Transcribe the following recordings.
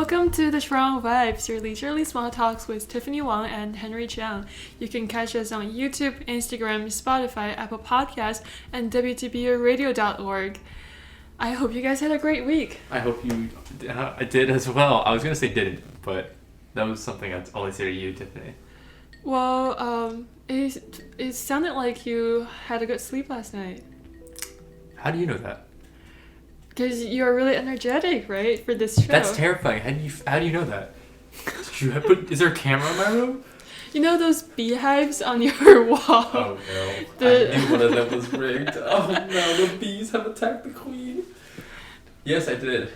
Welcome to the Chwang Vibes, your leisurely small talks with Tiffany Wang and Henry Chwang. You can catch us on YouTube, Instagram, Spotify, Apple Podcasts, and WTBUradio.org. I hope you guys had a great week. I hope you did as well. I was going to say didn't, but that was something I'd only say to you, Tiffany. Well, it sounded like you had a good sleep last night. How do you know that? Because you're really energetic, right, for this show. That's terrifying. How do you know that? Is there a camera in my room? You know those beehives on your wall? Oh no. I knew one of them was rigged. Oh no, the bees have attacked the queen. Yes, I did.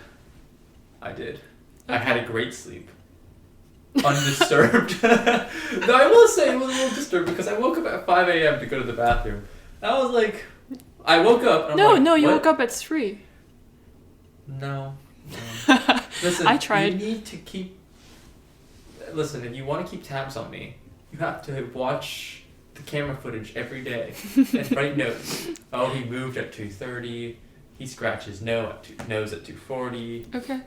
Okay. I had a great sleep. Undisturbed. No, I will say it was a little disturbed because I woke up at 5 a.m. to go to the bathroom. And I was like, I woke up and I'm you what? woke up at 3. No. Listen, I tried. You need to keep... Listen, if you want to keep tabs on me, you have to watch the camera footage every day and write notes. Oh, he moved at 2:30. He scratched his nose at 2:40. Okay.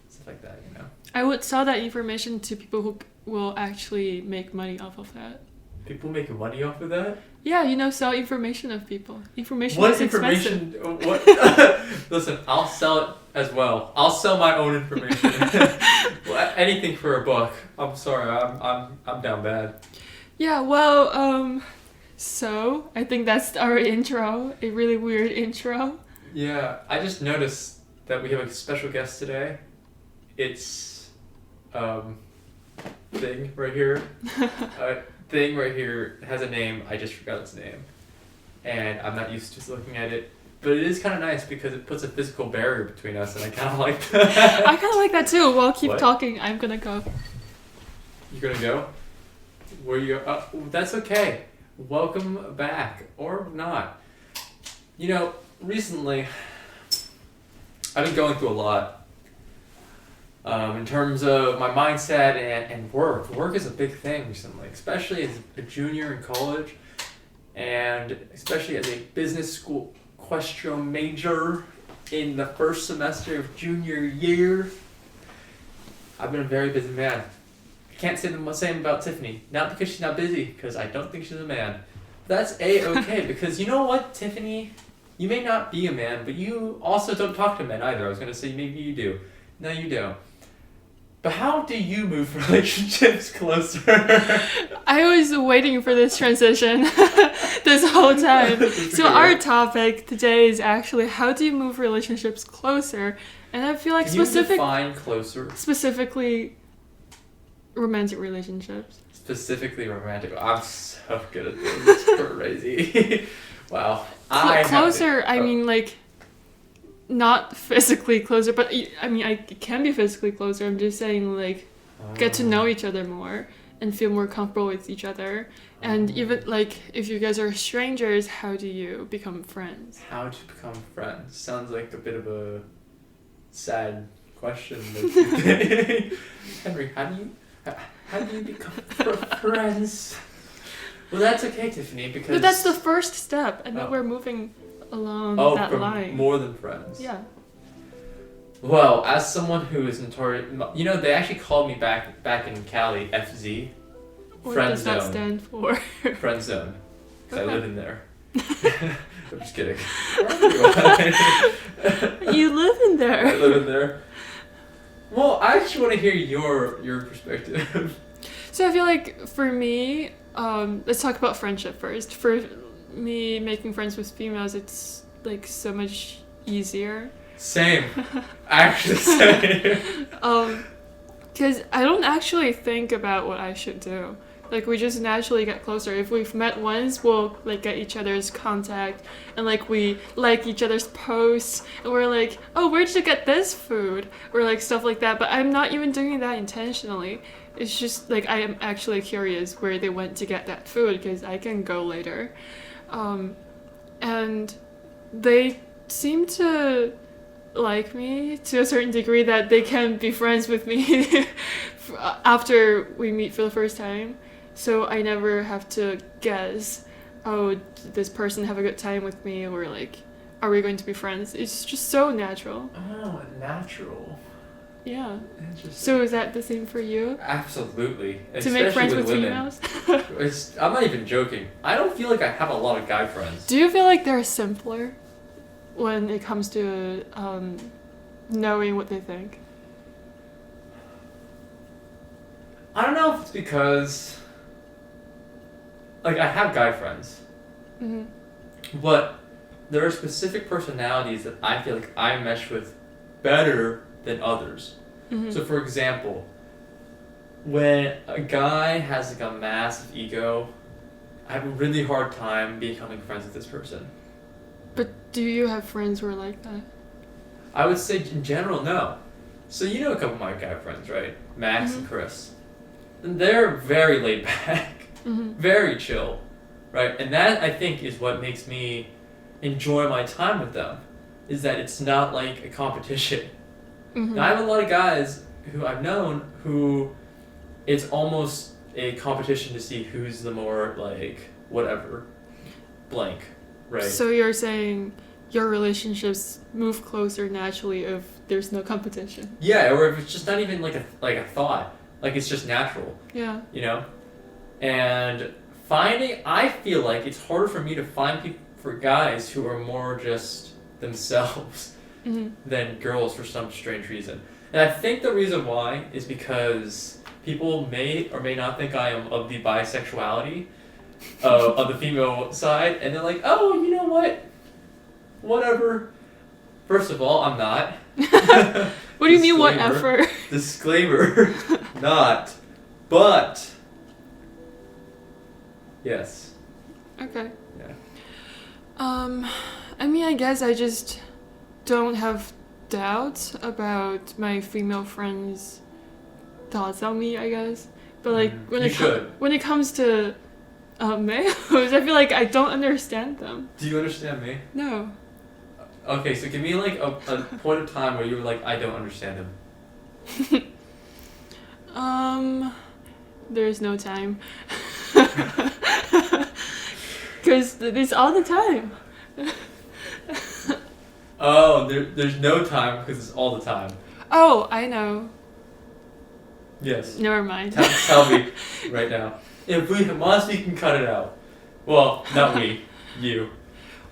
Stuff like that, you know. I would sell that information to people who will actually make money off of that. People making money off of that? Yeah, sell information of people. Information What is information? expensive. What? Listen, I'll sell it as well. I'll sell my own information. Anything for a buck. I'm sorry, I'm down bad. Yeah, well, so I think that's our intro. A really weird intro. Yeah, I just noticed that we have a special guest today. It's thing right here. Thing right here has a name. I just forgot its name, and I'm not used to looking at it. But it is kind of nice because it puts a physical barrier between us, and I kind of like that. I kind of like that too. Well, keep What? talking. I'm gonna go. You're gonna go? Where you go? That's okay. Welcome back, or not. Recently, I've been going through a lot. In terms of my mindset and work. Work is a big thing recently, especially as a junior in college, and especially as a business school question major in the first semester of junior year. I've been a very busy man. I can't say the same about Tiffany. Not because she's not busy, because I don't think she's a man. That's A-okay, because you know what, Tiffany? You may not be a man, but you also don't talk to men either. I was going to say maybe you do. No, you don't. But how do you move relationships closer? I was waiting for this transition this whole time. So our topic today is actually how do you move relationships closer? And I feel like Can you define closer? Specifically romantic relationships. Specifically romantic. I'm so good at this. It's crazy. Wow. Closer, I mean like not physically closer, but I can be physically closer. I'm just saying like get to know each other more and feel more comfortable with each other. And even like if you guys are strangers, how do you become friends? How to become friends? Sounds like a bit of a sad question. Henry, how do you become friends? Well, that's okay, Tiffany, because... But that's the first step, and then we're moving along that line. More than friends. Yeah. Well, as someone who is notorious... they actually called me back in Cali, FZ. What Friend does zone. that stand for? Friend zone. Because Okay. I live in there. I'm just kidding. You live in there. I live in there. Well, I actually want to hear your perspective. So I feel like for me, let's talk about friendship first. For me, making friends with females, it's like so much easier. Same. Actually, same. Because I don't actually think about what I should do. Like we just naturally get closer. If we've met once, we'll like get each other's contact and like we like each other's posts and we're like, oh, where'd you get this food? Or like stuff like that. But I'm not even doing that intentionally. It's just like I am actually curious where they went to get that food because I can go later. And they seem to like me to a certain degree that they can be friends with me after we meet for the first time. So I never have to guess, oh, did this person have a good time with me, or like, are we going to be friends? It's just so natural. Oh, natural. Yeah. Interesting. So is that the same for you? Absolutely. To make friends with women. females? I'm not even joking. I don't feel like I have a lot of guy friends. Do you feel like they're simpler when it comes to knowing what they think? I don't know if it's because, like, I have guy friends, Mm-hmm. but there are specific personalities that I feel like I mesh with better than others. Mm-hmm. So, for example, when a guy has like a massive ego, I have a really hard time becoming friends with this person. But do you have friends who are like that? I would say in general, no. So you know a couple of my guy friends, right? Max Mm-hmm. and Chris. And they're very laid back, Mm-hmm. very chill, right? And that, I think, is what makes me enjoy my time with them, is that it's not like a competition. Mm-hmm. Now, I have a lot of guys who I've known who it's almost a competition to see who's the more, like, whatever, blank, right? So you're saying your relationships move closer naturally if there's no competition? Yeah, or if it's just not even like a thought, like it's just natural, Yeah. you know? And I feel like it's harder for me to find people, for guys who are more just themselves Mm-hmm. than girls for some strange reason. And I think the reason why is because people may or may not think I am of the bisexuality of the female side, and they're like, oh, you know what? Whatever. First of all, I'm not. What do you mean, whatever? Disclaimer, not. But, yes. Okay. Yeah. I mean, I guess I just don't have doubts about my female friends' thoughts on me, I guess. But like when it comes to males, I feel like I don't understand them. Do you understand me? No. Okay, so give me like a point of time where you were like, I don't understand him. There's no time. Because it's all the time. Oh, there's no time because it's all the time. Oh, I know. Yes. Never mind. Tell me right now. If we must, we can cut it out. Well, not we. You.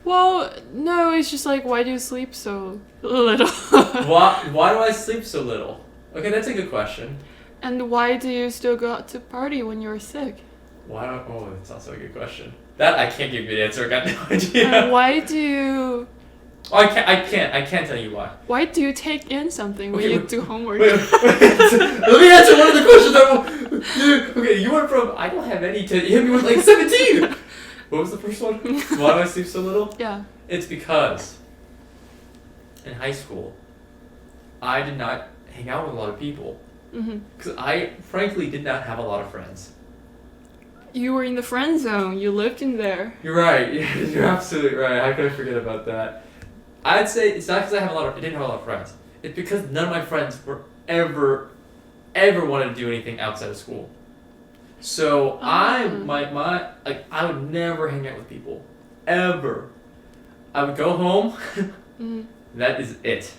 Well, no, it's just like, why do you sleep so little? Why do I sleep so little? Okay, that's a good question. And why do you still go out to party when you're sick? That's also a good question. That I can't give you an answer. I got no idea. And why do you... Oh, I can't tell you why. Why do you take in something when Okay, you wait, do homework? Wait, let me answer one of the questions. Okay, you went from I don't have any to you hit me with like 17. What was the first one? Why do I sleep so little? Yeah. It's because in high school, I did not hang out with a lot of people. Mm-hmm. Because I frankly did not have a lot of friends. You were in the friend zone. You lived in there. You're right. You're absolutely right. How could I forget about that? I'd say it's not because I didn't have a lot of friends. It's because none of my friends were ever wanted to do anything outside of school. So I would never hang out with people, ever. I would go home. Mm-hmm. That is it.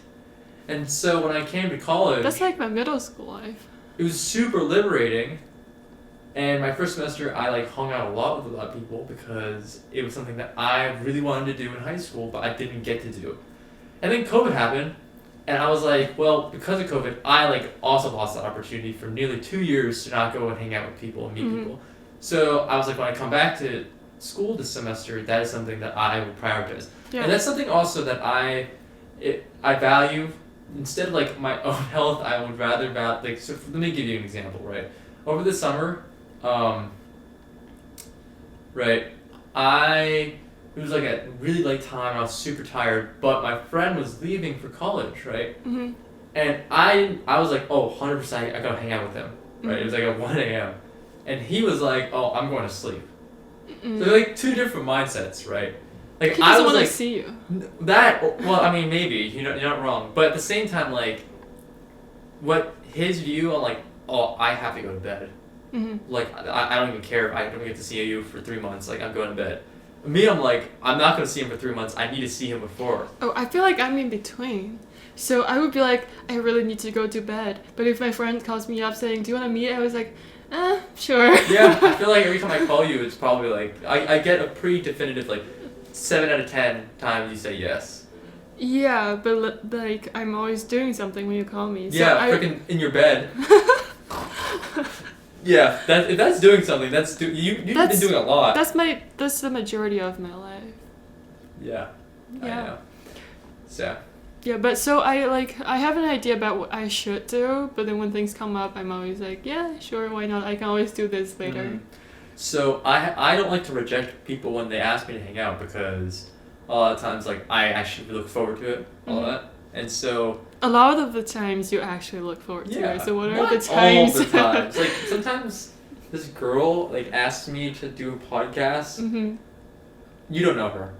And so when I came to college, That's like my middle school life. it was super liberating. And my first semester, I hung out a lot with a lot of people because it was something that I really wanted to do in high school, but I didn't get to do. And then COVID happened, and I was like, well, because of COVID, I also lost the opportunity for nearly 2 years to not go and hang out with people and meet Mm-hmm. people. So I was like, when I come back to school this semester, that is something that I will prioritize. Yeah. And that's something also that I value. Instead of my own health, I would rather value. So let me give you an example, right? Over the summer, it was at really late time. I was super tired, but my friend was leaving for college, right? Mm-hmm. And I was like, oh, 100%, I gotta hang out with him, right? Mm-hmm. It was at 1 a.m. And he was like, oh, I'm going to sleep. Mm-hmm. So they're two different mindsets, right? He doesn't want to see you. Well, I mean, maybe, you're not wrong. But at the same time, what his view on oh, I have to go to bed. Mm-hmm. I don't even care if I don't get to see you for 3 months. I'm going to bed. Me, I'm like, I'm not gonna see him for 3 months. I need to see him before. Oh, I feel like I'm in between. So I would be like, I really need to go to bed. But if my friend calls me up saying, do you want to meet? I was like, sure. Yeah, I feel like every time I call you, it's probably like, I get a pretty definitive, like, 7 out of 10 times you say yes. Yeah, but like, I'm always doing something when you call me. So Yeah, freaking in your bed. Yeah, if that's doing something, you've been doing a lot. That's the majority of my life. Yeah. I know. So. Yeah, but so I have an idea about what I should do, but then when things come up, I'm always like, yeah, sure, why not? I can always do this later. Mm-hmm. So I don't like to reject people when they ask me to hang out because a lot of times like I actually look forward to it, all that, and so. A lot of the times you actually look forward to it. So what are the times? All the times. Like sometimes this girl like asks me to do a podcast. Mm-hmm. You don't know her,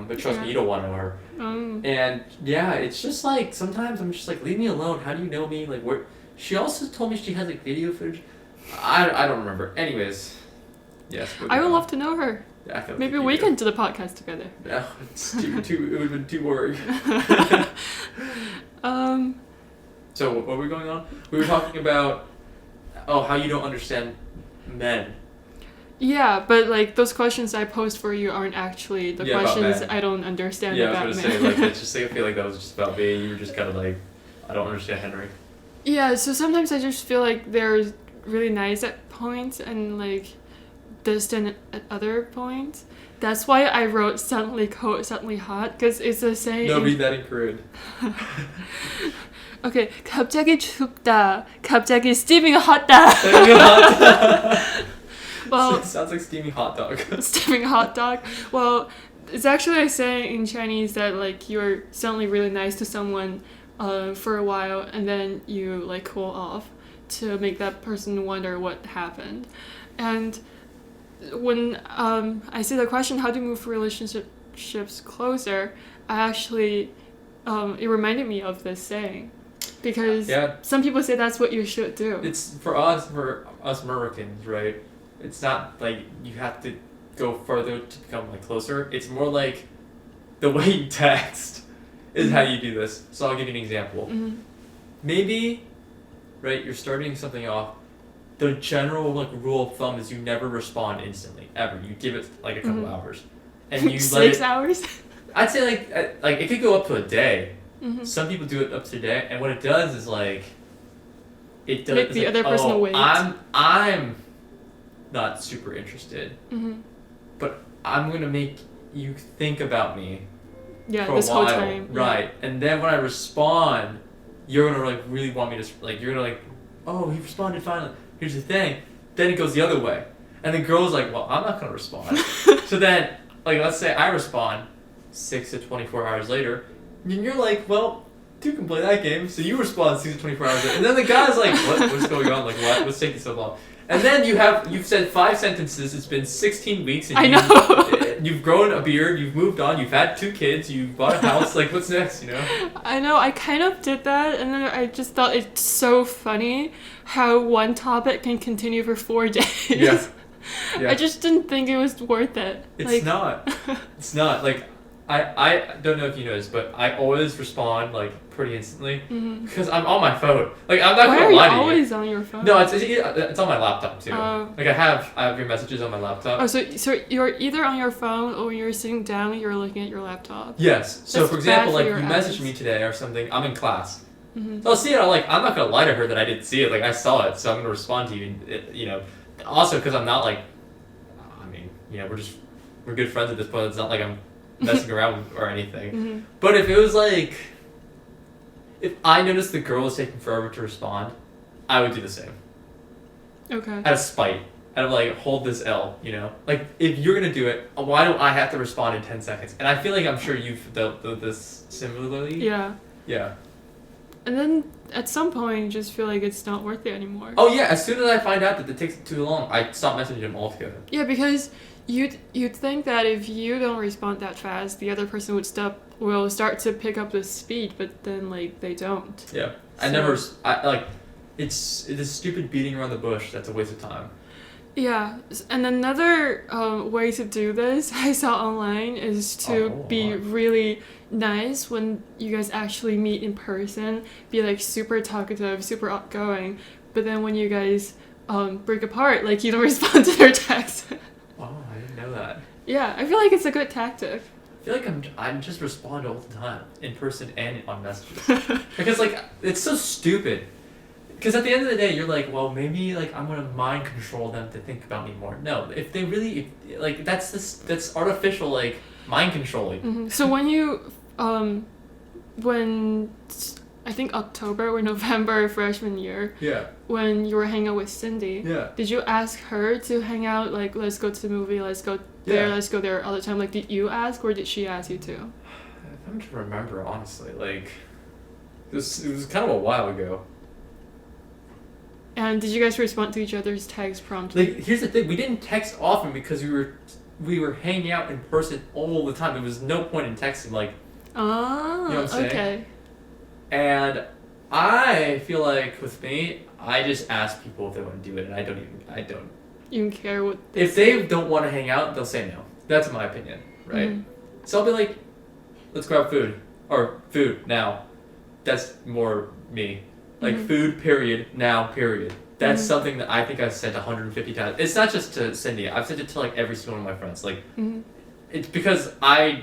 but trust me, you don't want to know her. And yeah, it's just like sometimes I'm just like, leave me alone. How do you know me? Like where? She also told me she has like video footage. I don't remember. Anyways, yes. I would love to know her. Yeah, maybe we can do the podcast together. No, it's too. It would have been too worried. So what were we going on? We were talking about how you don't understand men. Yeah, but like those questions I posed for you aren't actually the questions I don't understand about men. I was gonna say like it's just like I feel like that was just about me. You were just kind of like, I don't understand Henry. Yeah, so sometimes I just feel like they're really nice at points and like distant at other points. That's why I wrote suddenly cold, suddenly hot, because it's the same. No, read that in Korean. Okay, 갑자기 춥다. 갑자기 steaming hot다. Well, it sounds like steaming hot dog. Steaming hot dog. Well, it's actually a saying in Chinese that like you're suddenly really nice to someone for a while and then you like cool off to make that person wonder what happened. And when I see the question, how do you move relationships closer, I actually it reminded me of this saying. Because some people say that's what you should do. It's for us Americans, right? It's not like you have to go further to become like closer. It's more like the way you text is how you do this. So I'll give you an example. Mm-hmm. Maybe, right, you're starting something off. The general like rule of thumb is you never respond instantly, ever. You give it like a couple hours. And you 6 hours? I'd say like it could go up to a day. Mm-hmm. Some people do it up to a day, and what it does is like it does make the other person wait. I'm not super interested, but I'm gonna make you think about me. Yeah, for this a while, whole time. Right, yeah. And then when I respond, you're gonna like really want me to like. You're gonna like, oh, he responded finally. Here's the thing. Then it goes the other way, and the girl's like, well, I'm not gonna respond. So then, like, let's say I respond 6 to 24 hours later. And you're like, well, two can play that game. So you respond 6 to 24 hours later. And then the guy's like, what's going on? Like, what's taking so long? And then you've said 5 sentences. It's been 16 weeks. And I know. You've grown a beard. You've moved on. You've had 2 kids. You've bought a house. Like, what's next, you know? I know. I kind of did that. And then I just thought it's so funny how one topic can continue for 4 days. Yeah. I just didn't think it was worth it. It's not. It's not. Like, I don't know if you noticed, but I always respond like pretty instantly because I'm on my phone. Like I'm not gonna lie to you. Why are you always on your phone? No, it's on my laptop too. Like I have your messages on my laptop. Oh, so you're either on your phone or when you're sitting down, you're looking at your laptop. Yes. So That's for example, like your you eyes. messaged me today or something. I'm in class. So I'll see it. I'm not gonna lie to her that I didn't see it. Like I saw it, so I'm gonna respond to you. And you know, also because I'm not like, I mean, you know, we're good friends at this point. It's not like I'm messing around or anything. But if it was like, if I noticed the girl was taking forever to respond, I would do the same. Okay. Out of spite. Out of like, hold this L, you know? Like, if you're gonna do it, why don't I have to respond in 10 seconds? And I feel like I'm sure you've dealt with this similarly. Yeah. Yeah. And then at some point, you just feel like it's not worth it anymore. Oh yeah, as soon as I find out that it takes too long, I stop messaging them altogether. Yeah, because you'd think that if you don't respond that fast, the other person will start to pick up the speed, but then like they don't. Yeah, it's this stupid beating around the bush. That's a waste of time. Yeah, and another way to do this I saw online is to be really nice when you guys actually meet in person. Be like super talkative, super outgoing. But then when you guys break apart, like you don't respond to their texts. Oh, I didn't know that. Yeah, I feel like it's a good tactic. I feel like I'm just respond all the time in person and on messages because like it's so stupid. Because at the end of the day, you're like, well, maybe like I'm gonna mind control them to think about me more. No, if they really like that's artificial like mind controlling. Mm-hmm. So when you when I think October or November freshman year, Yeah. when you were hanging out with Cindy, Yeah. did you ask her to hang out? Like, let's go to the movie, let's go there, Yeah. let's go there all the time. Like, did you ask or did she ask you to? I don't remember honestly. Like, it was kind of a while ago. And did you guys respond to each other's texts promptly? Like, here's the thing: we didn't text often because we were hanging out in person all the time. There was no point in texting. Like, Oh, you know what I'm saying? okay. And I feel like with me, I just ask people if they want to do it, and I don't. You don't care what If they don't want to hang out, they'll say no. That's my opinion, right? Mhm. So I'll be like, let's grab food. Or food, now. That's more me. Like, Mhm. food, period, now, period. That's Mhm. something that I think I've said 150 times. It's not just to Cindy. I've said it to, like, every single one of my friends. Like, Mhm. it's because I'm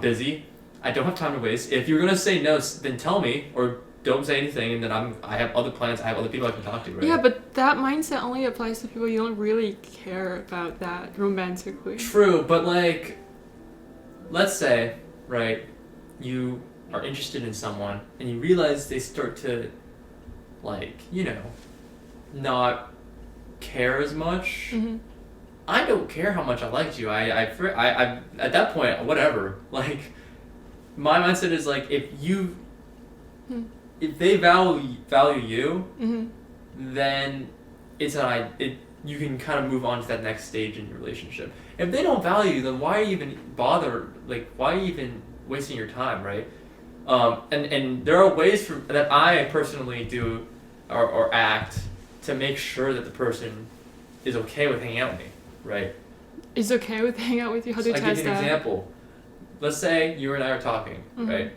busy. I don't have time to waste. If you're going to say no, then tell me. Or don't say anything, and then I have other plans. I have other people I can talk to, right? Yeah, but that mindset only applies to people you don't really care about that romantically. True, but like, let's say, right, you are interested in someone and you realize they start to, like, you know, not care as much. Mm-hmm. I don't care how much I liked you. I at that point, whatever. Like, my mindset is like, if they value you, Mm-hmm. then you can kind of move on to that next stage in your relationship. If they don't value you, then why even bother? Like, why even wasting your time, right? And there are ways that I personally do or act to make sure that the person is okay with hanging out with me, right? Is okay with hanging out with you? How do you I'll test give you an that? example. Let's say you and I are talking, Mhm. right?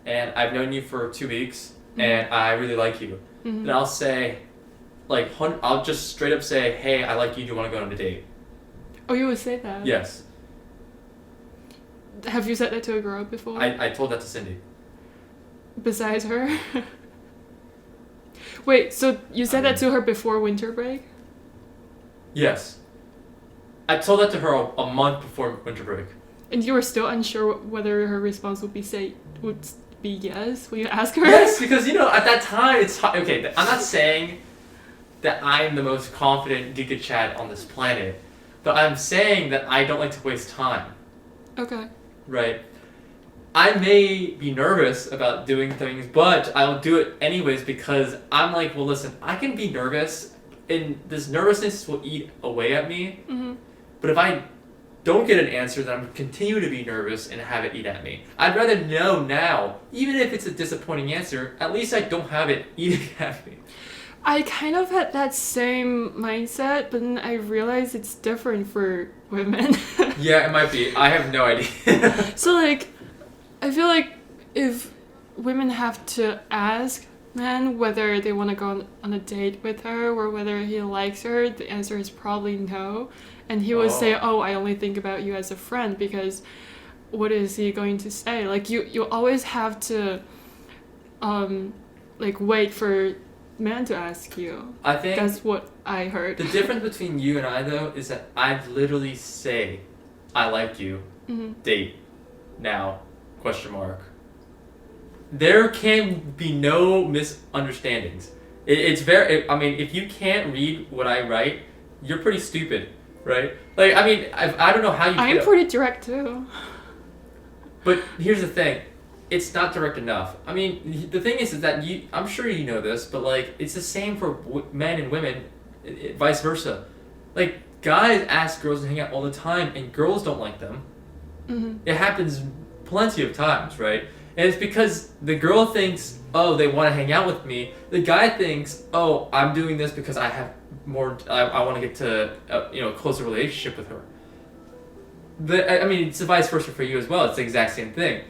And I've known you for 2 weeks, Mhm. and I really like you. Mhm. Then I'll say, like, I'll just straight up say, hey, I like you, do you want to go on a date? Oh, you would say that? Yes. Have you said that to a girl before? I told that to Cindy. Besides her? Wait, so you said that to her before winter break? Yes. I told that to her a month before winter break. And you were still unsure whether her response would be yes? Will you ask her? Yes, because, you know, at that time, it's... Okay, I'm not saying that I'm the most confident Giga Chad on this planet, but I'm saying that I don't like to waste time. Okay. Right? I may be nervous about doing things, but I'll do it anyways because I'm like, well, listen, I can be nervous, and this nervousness will eat away at me. Mm-hmm. But if I don't get an answer, then I'm continue to be nervous and have it eat at me. I'd rather know now, even if it's a disappointing answer, at least I don't have it eating at me. I kind of had that same mindset, but then I realized it's different for women. Yeah, it might be. I have no idea. So, like, I feel like if women have to ask men whether they want to go on a date with her or whether he likes her, the answer is probably no. And he would say, oh, I only think about you as a friend, because what is he going to say? Like, you always have to, like, wait for man to ask you. I think That's what I heard. the difference between you and I, though, is that I'd literally say, I like you, Mm-hmm. date, now, question mark. There can be no misunderstandings. It's very, I mean, if you can't read what I write, you're pretty stupid, right? Like, I mean, I don't know how you I'm pretty direct, too. But here's the thing. It's not direct enough. I mean, the thing is that I'm sure you know this, but, like, it's the same for men and women, vice versa. Like, guys ask girls to hang out all the time, and girls don't like them. Mm-hmm. It happens plenty of times, right? And it's because the girl thinks, oh, they want to hang out with me. The guy thinks, oh, I'm doing this because I have I want to get to a closer relationship with her. I mean, it's vice versa for you as well. It's the exact same thing.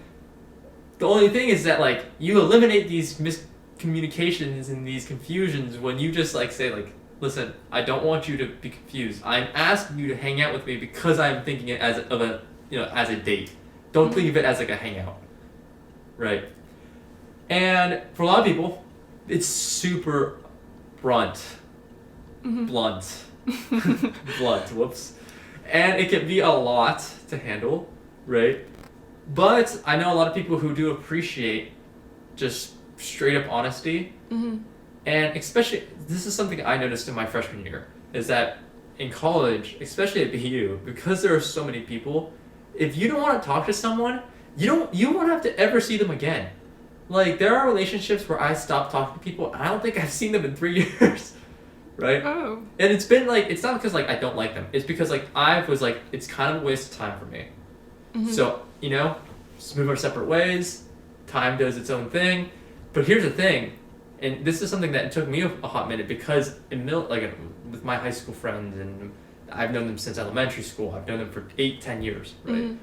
The only thing is that like you eliminate these miscommunications and these confusions when you just like say like, listen, I don't want you to be confused. I'm asking you to hang out with me because I'm thinking it as as a date. Don't think of it as like a hangout, right? And for a lot of people, it's super blunt. Blunt. Whoops. And it can be a lot to handle, right? But I know a lot of people who do appreciate just straight up honesty. And especially, this is something I noticed in my freshman year, is that in college, especially at BU, because there are so many people, if you don't want to talk to someone, you won't have to ever see them again. Like, there are relationships where I stopped talking to people, and I don't think I've seen them in 3 years. Right? Oh. And it's been like, it's not because like I don't like them. It's because like I was like, it's kind of a waste of time for me. So, just move our separate ways. Time does its own thing. But here's the thing, and this is something that took me a hot minute because with my high school friends, and I've known them since elementary school. I've known them for 8-10 years, right?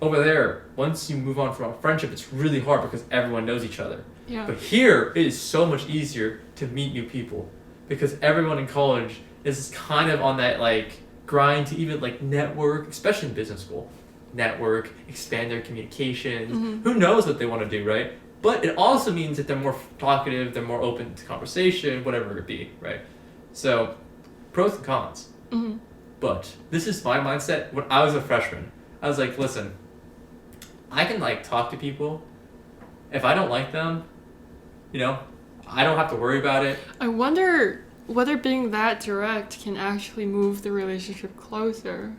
Over there, once you move on from a friendship, it's really hard because everyone knows each other. Yeah. But here, it is so much easier to meet new people because everyone in college is kind of on that like grind to even like network, especially in business school. Network, expand their communications. Who knows what they want to do, right? But it also means that they're more talkative, they're more open to conversation, whatever it be, right? So, pros and cons. But this is my mindset when I was a freshman. I was like, listen, I can like talk to people. If I don't like them, I don't have to worry about it. I wonder whether being that direct can actually move the relationship closer.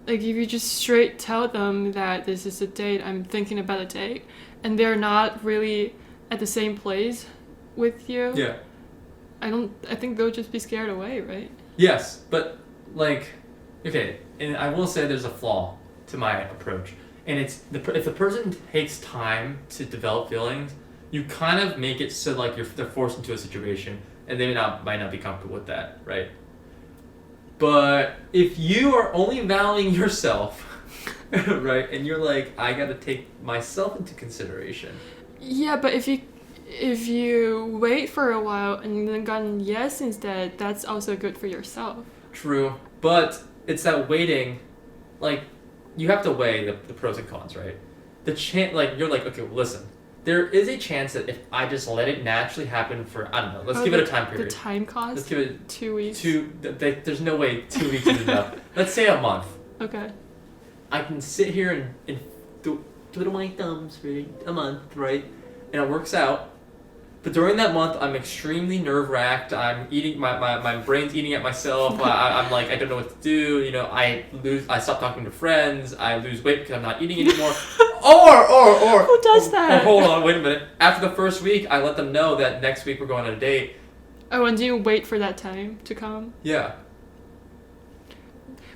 Like, if you just straight tell them that this is a date, I'm thinking about a date, and they're not really at the same place with you. Yeah. I think they'll just be scared away, right? Yes, but like, okay, and I will say there's a flaw to my approach, and it's if the person takes time to develop feelings, you kind of make it so like they're forced into a situation, and they might not be comfortable with that, right? But if you are only valuing yourself, right, and you're like, I gotta take myself into consideration. Yeah, but if you wait for a while and then gotten yes instead, that's also good for yourself. True, but it's that waiting, like, you have to weigh the pros and cons, right? You're like, okay, well, listen, there is a chance that if I just let it naturally happen for, I don't know, let's give it a time period. The time cost? Let's give it 2 weeks. There's no way 2 weeks is enough. Let's say a month. Okay. I can sit here and twiddle my thumbs for a month, right? And it works out. But during that month, I'm extremely nerve-wracked. I'm eating, my brain's eating at myself. I'm like, I don't know what to do. I stop talking to friends. I lose weight because I'm not eating anymore. Or Who does that? Or hold on, wait a minute. After the first week, I let them know that next week we're going on a date. Oh, and do you wait for that time to come? Yeah.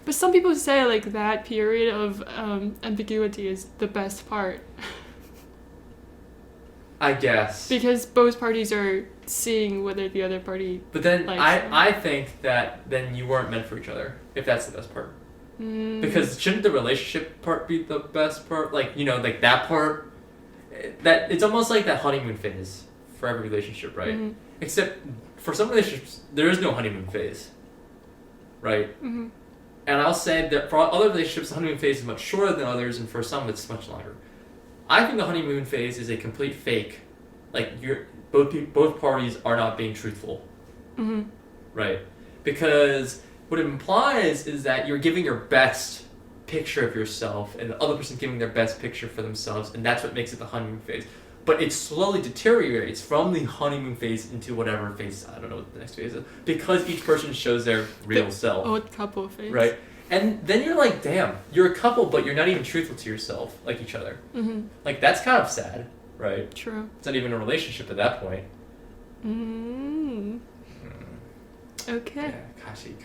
But some people say like that period of ambiguity is the best part. I guess. Because both parties are seeing whether the other party. But then likes I think that then you weren't meant for each other, if that's the best part. Because shouldn't the relationship part be the best part? Like, like that part, that it's almost like that honeymoon phase for every relationship, right? Except for some relationships, there is no honeymoon phase, right? And I'll say that for other relationships, the honeymoon phase is much shorter than others, and for some, it's much longer. I think the honeymoon phase is a complete fake. Like, both parties are not being truthful, right? Because what it implies is that you're giving your best picture of yourself, and the other person's giving their best picture for themselves, and that's what makes it the honeymoon phase. But it slowly deteriorates from the honeymoon phase into whatever phase, I don't know what the next phase is, because each person shows their real self. Old couple phase. Right? And then you're like, damn, you're a couple, but you're not even truthful to yourself, like each other. Like, that's kind of sad, right? True. It's not even a relationship at that point. Okay. Yeah, Kashik.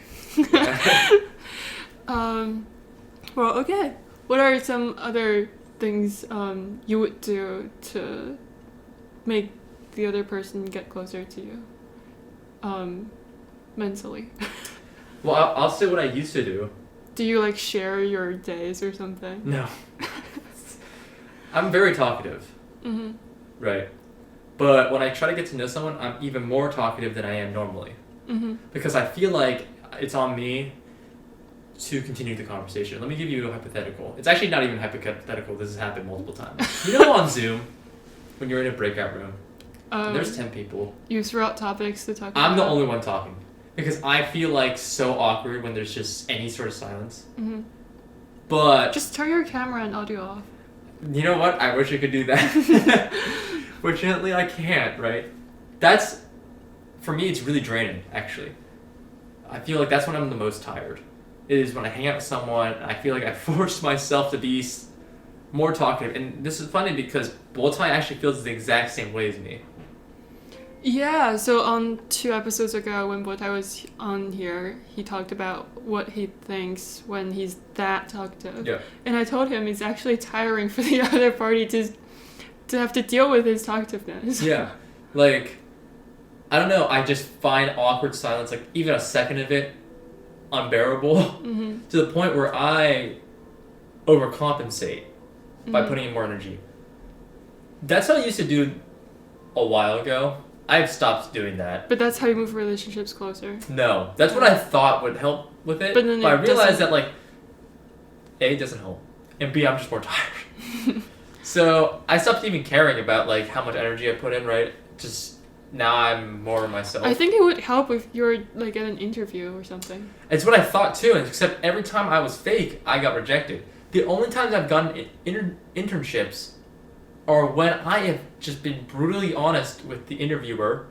Well, okay. What are some other things you would do to make the other person get closer to you? mentally? Well, I'll say what I used to do. Do you like share your days or something? No. I'm very talkative. Mm-hmm. Right. But when I try to get to know someone, I'm even more talkative than I am normally. Mm-hmm. Because I feel like it's on me to continue the conversation. Let me give you a hypothetical. It's actually not even hypothetical. This has happened multiple times. You know on Zoom, when you're in a breakout room, and there's 10 people. You throw out topics to talk about. I'm the only one talking. Because I feel like so awkward when there's just any sort of silence. Mm-hmm. But... just turn your camera and audio off. You know what? I wish I could do that. Fortunately, I can't, right? That's... For me, it's really draining, actually. I feel like that's when I'm the most tired. It is when I hang out with someone, and I feel like I forced myself to be more talkative. And this is funny because Boltai actually feels the exact same way as me. Yeah, so on 2 episodes ago when Boltai was on here, he talked about what he thinks when he's that talkative. Yeah. And I told him it's actually tiring for the other party to have to deal with his talkativeness. Yeah. Like, I don't know, I just find awkward silence, like even a second of it, unbearable. Mm-hmm. To the point where I overcompensate by Mm-hmm. putting in more energy. That's what I used to do a while ago. I've stopped doing that. But that's how you move relationships closer. No, that's what I thought would help with it. But then I it realized doesn't. that like, A, it doesn't help, and B, I'm just more tired. So I stopped even caring about like how much energy I put in. Right, just now I'm more myself. I think it would help if you're like at an interview or something. It's what I thought too, except every time I was fake, I got rejected. The only times I've gotten internships are when I have just been brutally honest with the interviewer,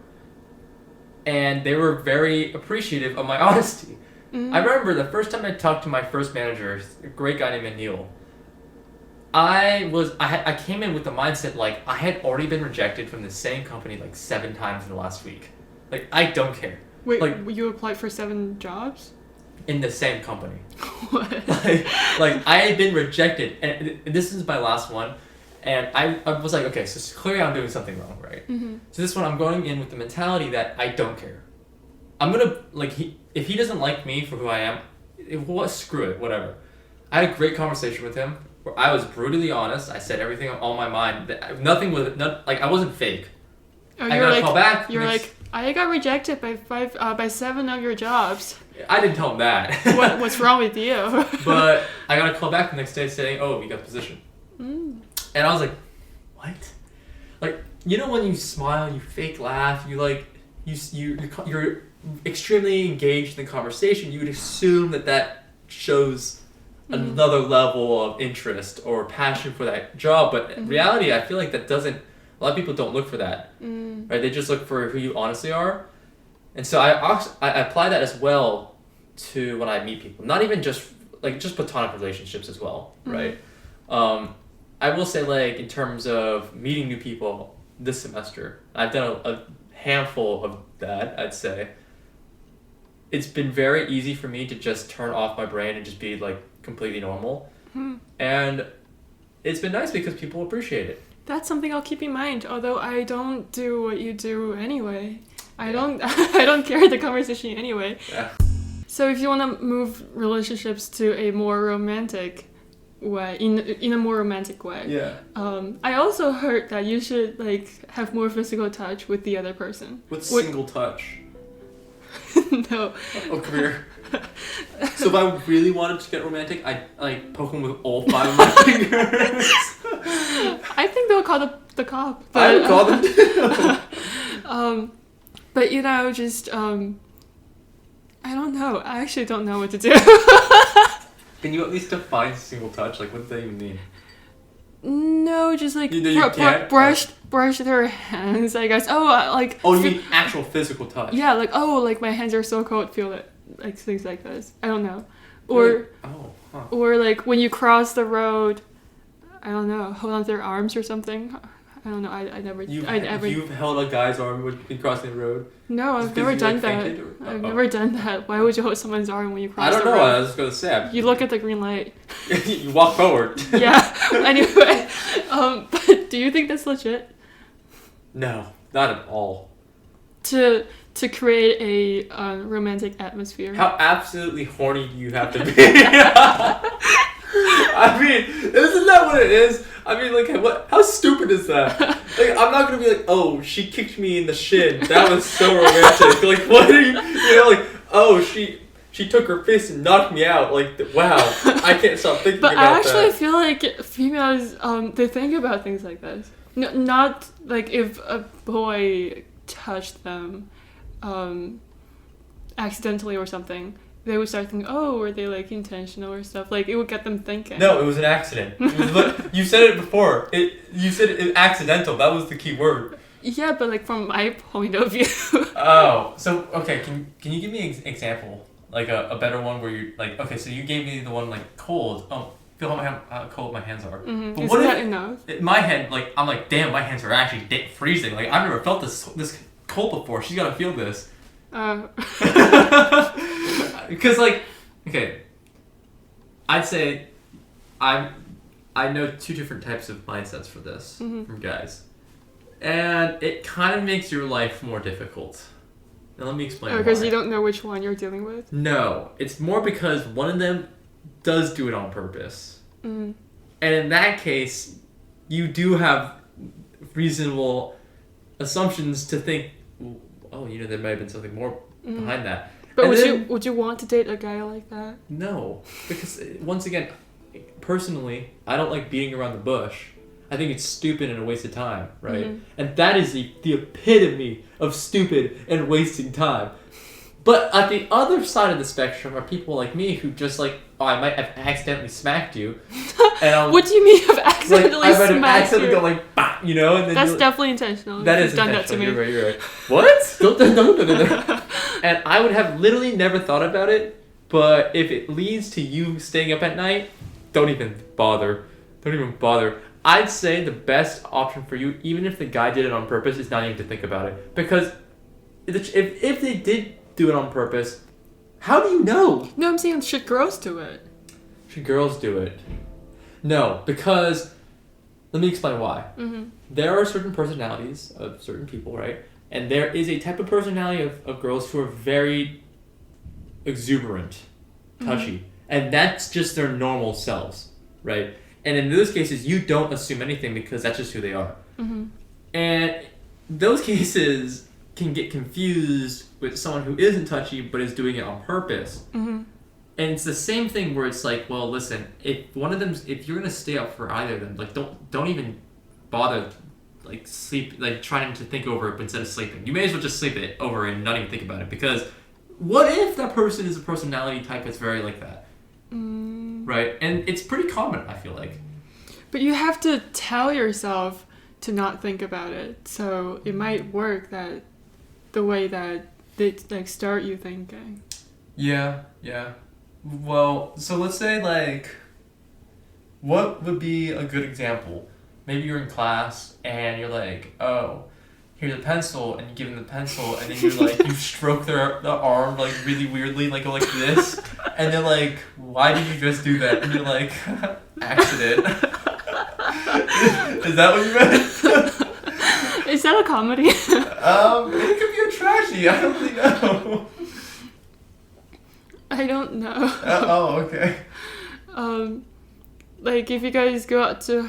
and they were very appreciative of my honesty. Mm-hmm. I remember the first time I talked to my first manager, a great guy named Neil. I came in with the mindset like I had already been rejected from the same company like 7 times in the last week. Like I don't care. Wait, like you applied for 7 jobs? in the same company. What? like I had been rejected, and this is my last one, and I was like, okay, so clearly I'm doing something wrong, right? Mm-hmm. So this one I'm going in with the mentality that I don't care. I'm gonna like if he doesn't like me for who I am, screw it, whatever. I had a great conversation with him where I was brutally honest. I said everything on my mind. Nothing was like I wasn't fake. Oh, I got a call back. You're like, I got rejected by 7 of your jobs. I didn't tell him that. What's wrong with you? But I got a call back the next day saying, "Oh, we got a position." Mm. And I was like, "What?" Like, you know when you smile, you fake laugh, you like you're extremely engaged in the conversation. You would assume that shows another level of interest or passion for that job, but in reality, I feel like that doesn't. A lot of people don't look for that, right? They just look for who you honestly are, and so I apply that as well to when I meet people. Not even just platonic relationships as well, right? I will say like in terms of meeting new people this semester, I've done a handful of that. I'd say it's been very easy for me to just turn off my brain and just be like completely normal, and it's been nice because people appreciate it. That's something I'll keep in mind. Although I don't do what you do anyway. I don't carry the conversation anyway. Yeah. So if you want to move relationships to a more romantic way, in a more romantic way. Yeah. I also heard that you should like have more physical touch with the other person. With single touch. No. Oh, come here. So if I really wanted to get romantic, I'd like poke him with all 5 of my fingers. I think they'll call the cop. But, I would call them too. But you know, just I don't know. I actually don't know what to do. Can you at least define single touch? Like, what does that even mean? No, just like You can't? brush their hands, I guess. Oh, like. Oh, you mean actual physical touch? Yeah, like like my hands are so cold. Feel it, like things like this. I don't know, or or like when you cross the road. I don't know. Hold on to their arms or something. I don't know. I never. You've held a guy's arm when you've been crossing the road? No, I've never done that. I've never done that. Why would you hold someone's arm when you cross the road? I don't know. I was just gonna say. You look at the green light. You walk forward. Yeah. Anyway, but do you think that's legit? No, not at all. To to create a romantic atmosphere. How absolutely horny do you have to be? I mean, isn't that what it is? I mean, like, what? How stupid is that? Like, I'm not gonna be like, oh, she kicked me in the shin. That was so romantic. Like, what are you know, like, oh, she took her fist and knocked me out. Like, wow, I can't stop thinking but about I actually that. feel like females, they think about things like this. No, not like if a boy touched them, accidentally or something. They would start thinking, oh, were they like intentional or stuff? Like it would get them thinking. No, it was an accident. You said it before. You said it accidental. That was the key word. Yeah, but like from my point of view. Oh, so okay. Can you give me an example, like a better one where you like? Okay, so you gave me the one like cold. Oh, feel how cold my hands are. Mm-hmm. But Isn't that enough? My hand, like I'm like, damn, my hands are actually freezing. Like I've never felt this cold before. She's gotta feel this. Because like, okay, I'd say I know two different types of mindsets for this from guys, and it kind of makes your life more difficult. Now let me explain. Because you don't know which one you're dealing with. No, it's more because one of them does do it on purpose, and in that case, you do have reasonable assumptions to think, oh, you know, there might have been something more behind that. But would you want to date a guy like that? No, because once again, personally, I don't like beating around the bush. I think it's stupid and a waste of time, right? And that is the epitome of stupid and wasting time. But at the other side of the spectrum are people like me who just like, oh, I might have accidentally smacked you. And what do you mean have accidentally like, I might have smacked accidentally you? go like, bah, you know? And then That's definitely intentional. That You've is done intentional. that to me. You're right. What? Don't. And I would have literally never thought about it, but if it leads to you staying up at night, don't even bother. I'd say the best option for you, even if the guy did it on purpose, is not even to think about it. Because if they did do it on purpose, how do you know? No, I'm saying should girls do it? Should girls do it? No, because let me explain why. There are certain personalities of certain people, right? And there is a type of personality of girls who are very exuberant, touchy. And that's just their normal selves, right? And in those cases, you don't assume anything because that's just who they are. And those cases can get confused with someone who isn't touchy but is doing it on purpose. And it's the same thing where it's like, well, listen, if you're gonna stay up for either of them, like don't even bother like sleep, like trying to think over it instead of sleeping. You may as well just sleep it over and not even think about it, because what if that person is a personality type that's very like that? Right? And it's pretty common, I feel like. But you have to tell yourself to not think about it, so it might work that the way that they like start you thinking. Yeah. Well, so let's say like, what would be a good example? Maybe you're in class and you're like, oh, here's a pencil, and you give them the pencil, and then you're like, you stroke their arm like really weirdly, like go like this, and they're like, why did you just do that? And you're like, accident. Is that what you meant? Is that a comedy? It could be a tragedy. I don't really know. I don't know. Okay. Like if you guys go out to,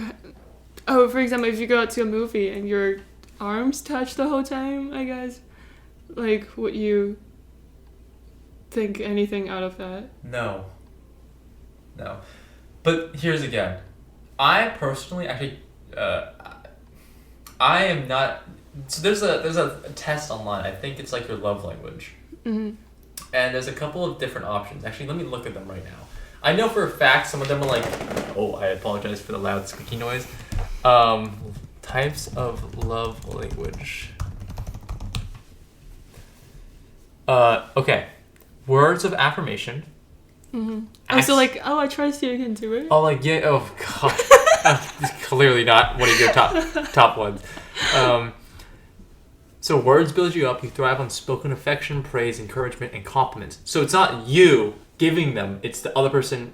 for example, if you go out to a movie and your arms touch the whole time, I guess, like, would you think anything out of that? No. But here's again. I personally actually, I am not. So there's a test online. I think it's like your love language. And there's a couple of different options. Actually, let me look at them right now. I know for a fact some of them are like, oh, I apologize for the loud squeaky noise. Types of love language. Okay. Words of affirmation. So like, I trust you can do it. Oh, like, yeah. Oh, God. Clearly not one of your top ones. So words build you up. You thrive on spoken affection, praise, encouragement, and compliments. So it's not you giving them. It's the other person.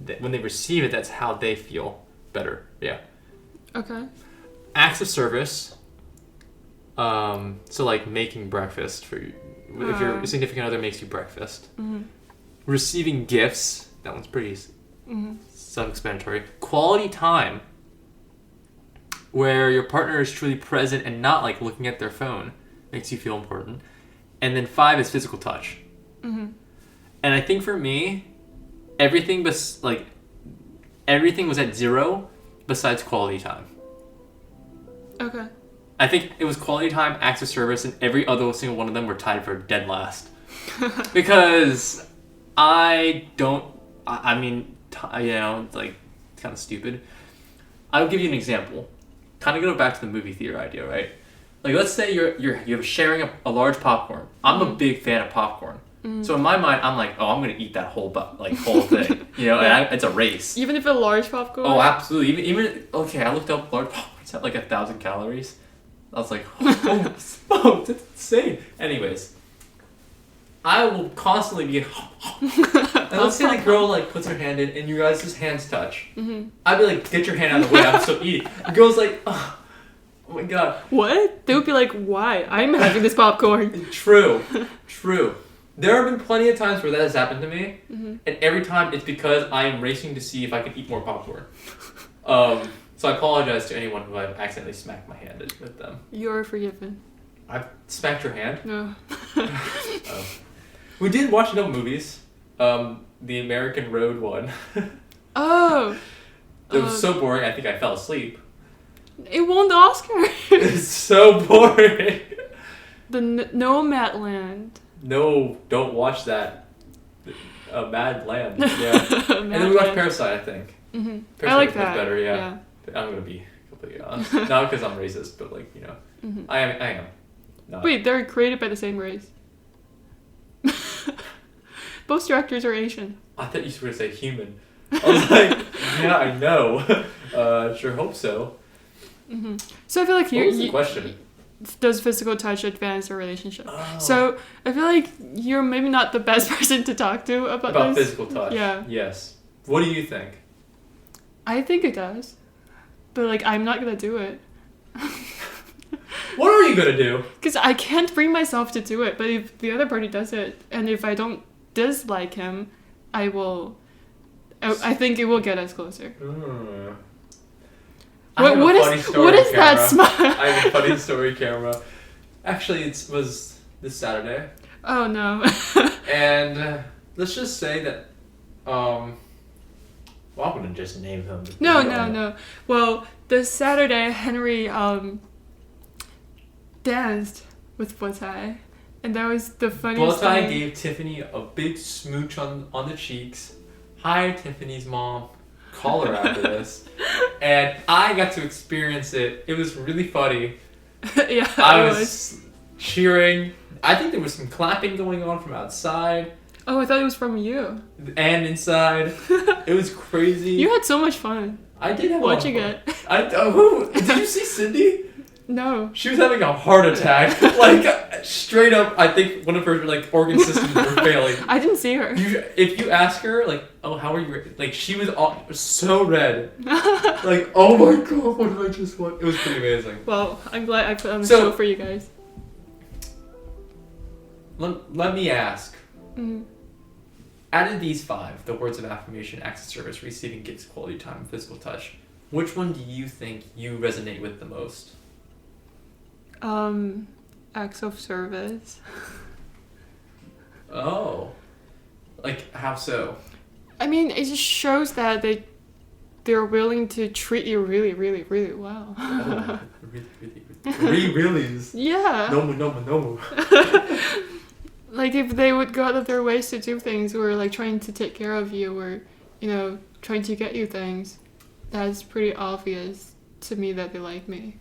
That when they receive it, that's how they feel better. Yeah. Okay. Acts of service. So like making breakfast for If your significant other makes you breakfast. Mm-hmm. Receiving gifts. That one's pretty self-explanatory. Quality time, where your partner is truly present and not like looking at their phone, makes you feel important. And then 5 is physical touch. Mm-hmm. And I think for me, everything was at 0 besides quality time. Okay. I think it was quality time, acts of service, and every other single one of them were tied for dead last. Because I mean, it's like kind of stupid. I'll give you an example. Kind of go back to the movie theater idea, right? Like, let's say you're sharing a large popcorn. I'm a big fan of popcorn. So in my mind, I'm like, oh, I'm gonna eat that whole thing, and it's a race. Even if a large popcorn. Oh, absolutely. Even okay, I looked up large popcorns at like 1,000 calories. I was like, oh, smokes, that's insane. Anyways, I will constantly be. And let's say the girl like puts her hand in, and you guys' hands touch. Mm-hmm. I'd be like, get your hand out of the way. I'm still eating. The girl's like, oh my god. What? They would be like, why? I'm having this popcorn. True. There have been plenty of times where that has happened to me, and every time it's because I am racing to see if I can eat more popcorn. So I apologize to anyone who I've accidentally smacked my hand with them. You're forgiven. I've smacked your hand? No. We did watch no movies. The American Road one. Oh. It was so boring, I think I fell asleep. It won the Oscar. It's so boring. The Nomadland. No, don't watch that. Mad Land. Yeah. And then we watched Parasite, I think. Mm-hmm. Parasite I like was that. better, yeah. I'm gonna be completely honest. Not because I'm racist, but like, I am. Not. Wait, they're created by the same race. Both directors are Asian. I thought you were gonna say human. I was like, yeah, I know. Sure hope so. Mm-hmm. So I feel like what was the question? Does physical touch advance a relationship? Oh. So I feel like you're maybe not the best person to talk to about this. Physical touch. Yeah. Yes. What do you think? I think it does, but like I'm not gonna do it. What are you gonna do? Because I can't bring myself to do it. But if the other party does it, and if I don't dislike him, I will. I think it will get us closer. What is that smile? I have a funny story camera. Actually, it was this Saturday. Oh no. And let's just say that, well, I'm gonna just name him. No. Well, this Saturday, Henry danced with Botai, and that was the funniest thing. Botai gave Tiffany a big smooch on the cheeks. Hi, Tiffany's mom. Call her after this. And I got to experience it. It was really funny. Yeah, I was cheering. I think there was some clapping going on from outside. Oh, I thought it was from you. And inside. It was crazy. You had so much fun. I did have watching a lot of fun. Did you see Cindy? No. She was having a heart attack. Like, straight up, I think one of her, like, organ systems were failing. I didn't see her. If you ask her, like, oh, how are you? Like, she was so red. Like, oh my god, what did I just watch? It was pretty amazing. Well, I'm glad I put on the show for you guys. Let me ask. Mm-hmm. Out of these 5, the words of affirmation, acts of service, receiving gifts, quality time, physical touch, which one do you think you resonate with the most? Acts of service. Oh. Like, how so? I mean, it just shows that they're willing to treat you really, really, really well. Oh, really. Yeah. No. Like, if they would go out of their ways to do things, or like trying to take care of you, or, trying to get you things, that's pretty obvious to me that they like me.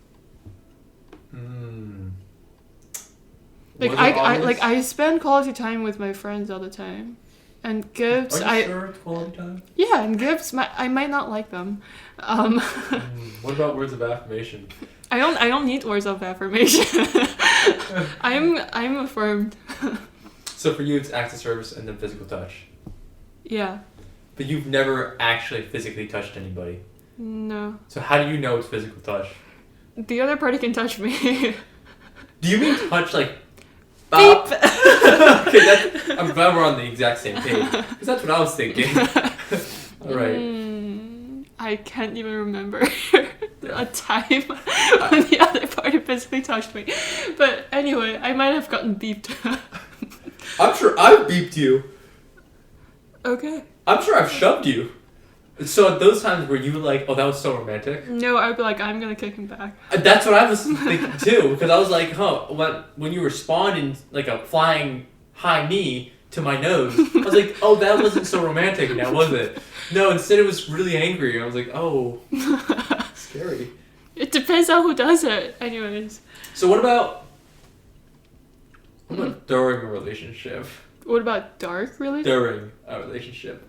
Like I spend quality time with my friends all the time, and gifts. Are you sure it's quality time? Yeah, and gifts. I might not like them. What about words of affirmation? I don't need words of affirmation. I'm affirmed. So for you, it's acts of service and then physical touch. Yeah. But you've never actually physically touched anybody. No. So how do you know it's physical touch? The other party can touch me. Do you mean touch like Okay, I'm glad we're on the exact same page. Because that's what I was thinking. All right. I can't even remember a time when the other party physically touched me. But anyway, I might have gotten beeped. I'm sure I've beeped you. Okay. I'm sure I've shoved you. So at those times where you were like, oh, that was so romantic? No, I'd be like, I'm gonna kick him back. That's what I was thinking too, because I was like, when you responded like a flying high knee to my nose, I was like, oh, that wasn't so romantic now, was it? No, instead it was really angry. I was like, oh, scary. It depends on who does it. Anyways. So what about during a relationship? What about dark relationship? During a relationship.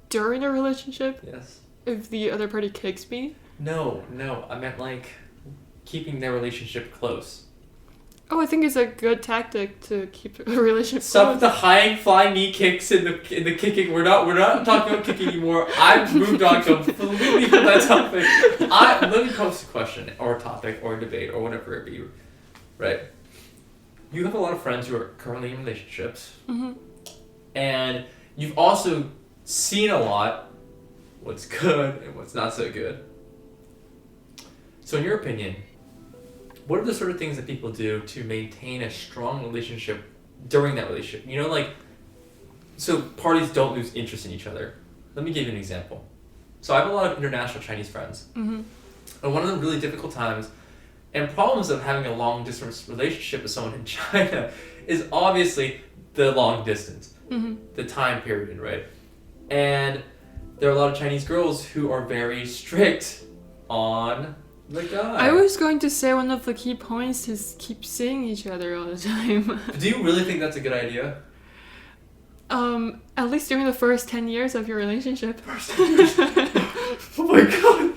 During a relationship? Yes. If the other party kicks me? No. I meant like keeping their relationship close. Oh, I think it's a good tactic to keep a relationship Stop close. with the high flying knee kicks in the kicking. We're not talking about kicking anymore. I've moved on completely from that topic. Let me pose a question or a topic or a debate or whatever it be. Right. You have a lot of friends who are currently in relationships, and you've also seen a lot what's good and what's not so good. So in your opinion, what are the sort of things that people do to maintain a strong relationship during that relationship? You know, like, so parties don't lose interest in each other. Let me give you an example. So I have a lot of international Chinese friends. And one of the really difficult times and problems of having a long distance relationship with someone in China is obviously the long distance, the time period, right? And there are a lot of Chinese girls who are very strict on the guy. I was going to say one of the key points is keep seeing each other all the time. Do you really think that's a good idea? At least during the first 10 years of your relationship. Oh my god!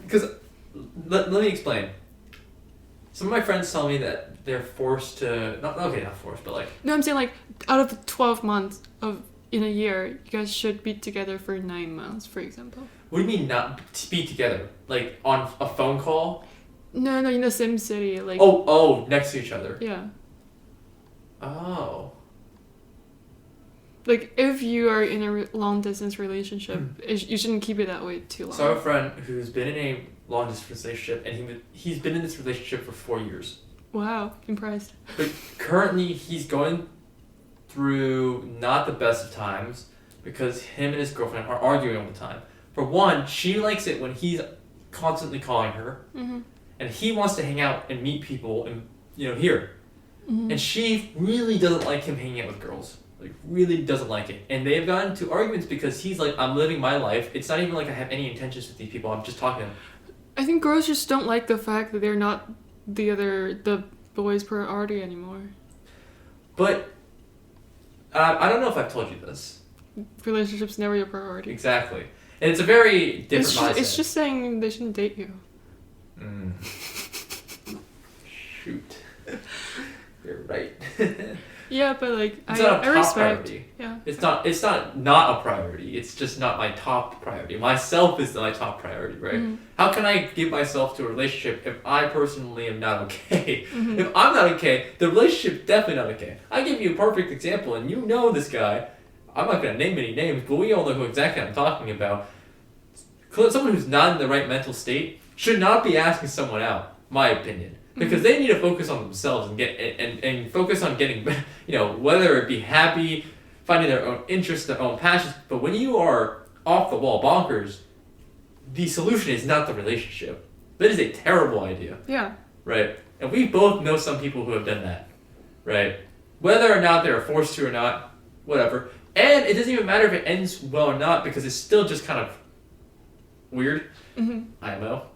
Because, let me explain. Some of my friends tell me that they're forced to, not forced, but like... No, I'm saying like, out of the 12 months in a year, you guys should be together for 9 months, for example. What do you mean not be together? Like on a phone call? No, in the same city, like... Oh, next to each other. Yeah. Oh. Like, if you are in a long-distance relationship, you shouldn't keep it that way too long. So I have a friend who's been in a long-distance relationship, and he's been in this relationship for 4 years. Wow, impressed. But currently, he's going through not the best of times, because him and his girlfriend are arguing all the time. For one, she likes it when he's constantly calling her, and he wants to hang out and meet people and, here. And she really doesn't like him hanging out with girls. Like, really doesn't like it. And they've gotten into arguments because he's like, I'm living my life. It's not even like I have any intentions with these people. I'm just talking to them. I think girls just don't like the fact that they're not the boys' priority anymore. But, I don't know if I've told you this. Relationship's never your priority. Exactly. And it's a very different mindset. It's just saying they shouldn't date you. Shoot. You're right. Yeah, but like it's not a top respect. Priority. Yeah. It's not a priority. It's just not my top priority. Myself is my top priority, right? How can I give myself to a relationship if I personally am not okay? If I'm not okay, the relationship's definitely not okay. I give you a perfect example, and you know this guy. I'm not going to name any names, but we all know who exactly I'm talking about. Someone who's not in the right mental state should not be asking someone out, my opinion. Because they need to focus on themselves and and focus on getting, whether it be happy, finding their own interests, their own passions. But when you are off the wall bonkers, the solution is not the relationship. That is a terrible idea. Yeah. Right? And we both know some people who have done that. Right? Whether or not they're forced to or not, whatever. And it doesn't even matter if it ends well or not, because it's still just kind of weird. IMO.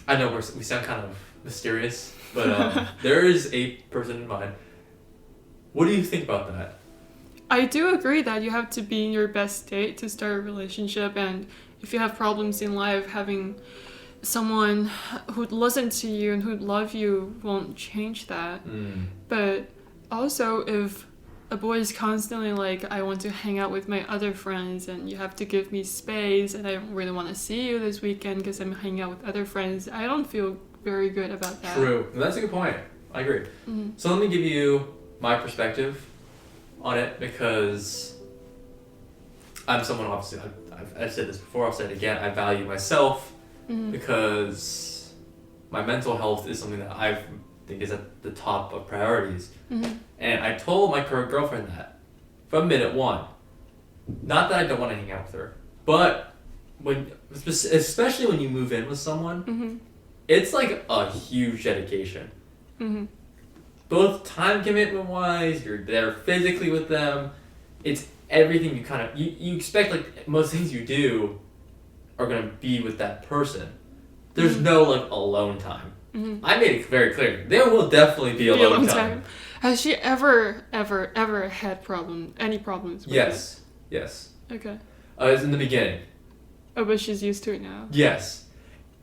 I know we sound kind of mysterious, but there is a person in mind. What do you think about that? I do agree that you have to be in your best state to start a relationship, and if you have problems in life, having someone who'd listen to you and who'd love you won't change that. But also, if a boy is constantly like, I want to hang out with my other friends and you have to give me space and I don't really want to see you this weekend because I'm hanging out with other friends, I don't feel very good about that. True. That's a good point. I agree. So let me give you my perspective on it, because I'm someone, obviously, I've said this before, I'll say it again, I value myself because my mental health is something that I think is at the top of priorities. And I told my current girlfriend that from minute one. Not that I don't want to hang out with her, but especially when you move in with someone, it's like a huge dedication. Both time commitment wise, you're there physically with them. It's everything you kind of you expect. Like most things you do are gonna be with that person. There's no like alone time. I made it very clear there will definitely be alone time. Has she ever had any problems with Yes. Yes. Okay. It's in the beginning. Oh, but she's used to it now. Yes.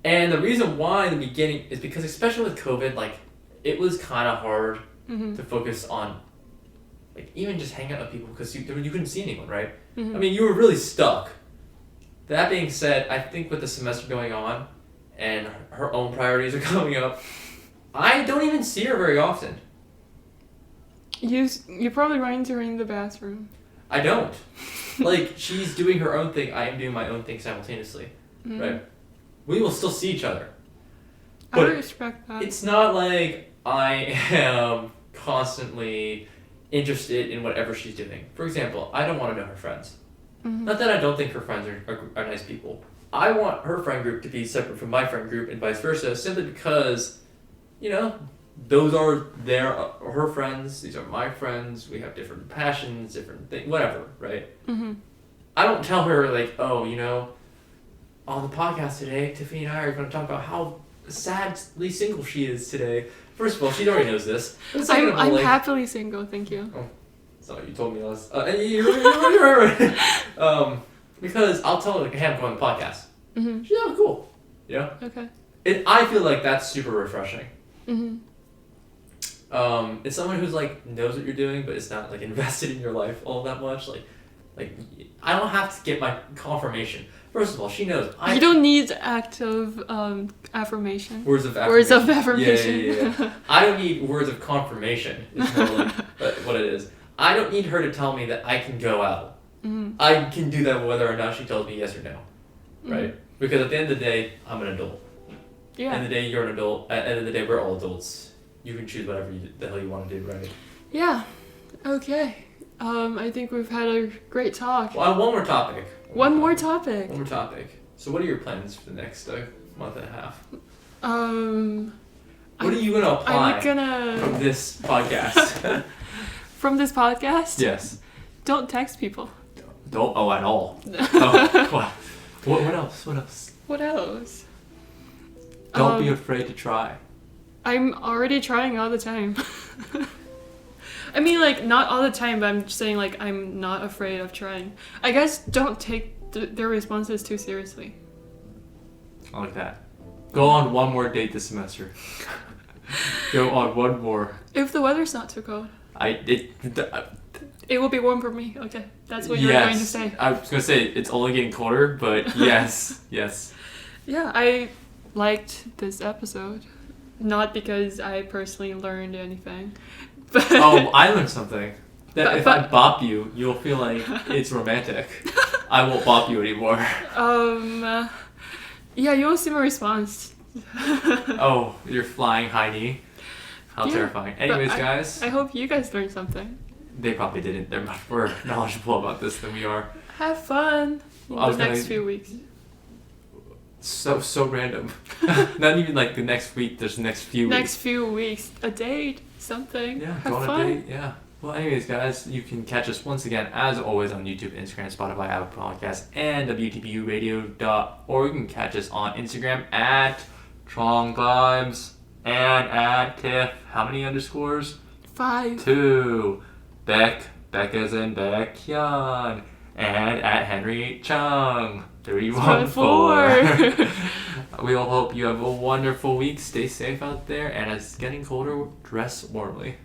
And the reason why in the beginning is because, especially with COVID, like, it was kind of hard to focus on, like, even just hang out with people because you couldn't see anyone, right? I mean, you were really stuck. That being said, I think with the semester going on and her own priorities are coming up, I don't even see her very often. You probably run into her in the bathroom. I don't. Like, she's doing her own thing, I am doing my own thing simultaneously, right? We will still see each other. But I respect that. It's not like I am constantly interested in whatever she's doing. For example, I don't want to know her friends. Not that I don't think her friends are nice people. I want her friend group to be separate from my friend group and vice versa, simply because, you know, those are her friends, these are my friends, we have different passions, different things, whatever, right? I don't tell her, like, oh, you know, on the podcast today, Tiffany and I are going to talk about how sadly single she is today. First of all, she already knows this. I'm happily single, thank you. Oh, sorry, you told me last. You're right. Because I'll tell her, hey, I'm going on the podcast. She's like, oh, cool. You know? Okay. I feel like that's super refreshing. It's someone who's like knows what you're doing, but it's not like invested in your life all that much. Like I don't have to get my confirmation. First of all, she knows. You don't need active affirmation. Words of affirmation. Words of affirmation. Yeah. I don't need words of confirmation. Is more like what it is. I don't need her to tell me that I can go out. I can do that whether or not she tells me yes or no, right? Because at the end of the day, I'm an adult. Yeah. At the end of the day, you're an adult. At the end of the day, we're all adults. You can choose whatever the hell you want to do, right? Yeah. Okay. I think we've had a great talk. Well, one more topic. One more topic. So what are your plans for the next month and a half? What are you going to apply from this podcast? From this podcast? Yes. Don't text people. Don't at all. Oh, what else? What else? Don't be afraid to try. I'm already trying all the time. I mean, like, not all the time, but I'm just saying, like, I'm not afraid of trying. I guess don't take their responses too seriously. I like that. Go on one more date this semester. Go on one more. If the weather's not too cold. It will be warm for me. Okay, that's what you're going to say. I was going to say, it's only getting colder, but yes. Yeah, I liked this episode. Not because I personally learned anything. But I learned something. That if I bop you, you'll feel like it's romantic. I won't bop you anymore. Yeah, you'll see my response. Oh, you're flying high knee? How terrifying. Anyways, guys. I hope you guys learned something. They probably didn't. They're much more knowledgeable about this than we are. Have fun in the next few weeks. So random. Not even like the next week, there's the next few weeks. Next few weeks. A date, something. Yeah, have go on fun. a date, yeah. Well, anyways, guys, you can catch us once again, as always, on YouTube, Instagram, Spotify, Apple Podcasts, and WTBUradio.org. You can catch us on Instagram at Chwang Vibes and at Tiff. How many underscores? 5. 2. Beck as in Baekhyun. And at Henry Chung. 314. We all hope you have a wonderful week. Stay safe out there, and as it's getting colder, dress warmly.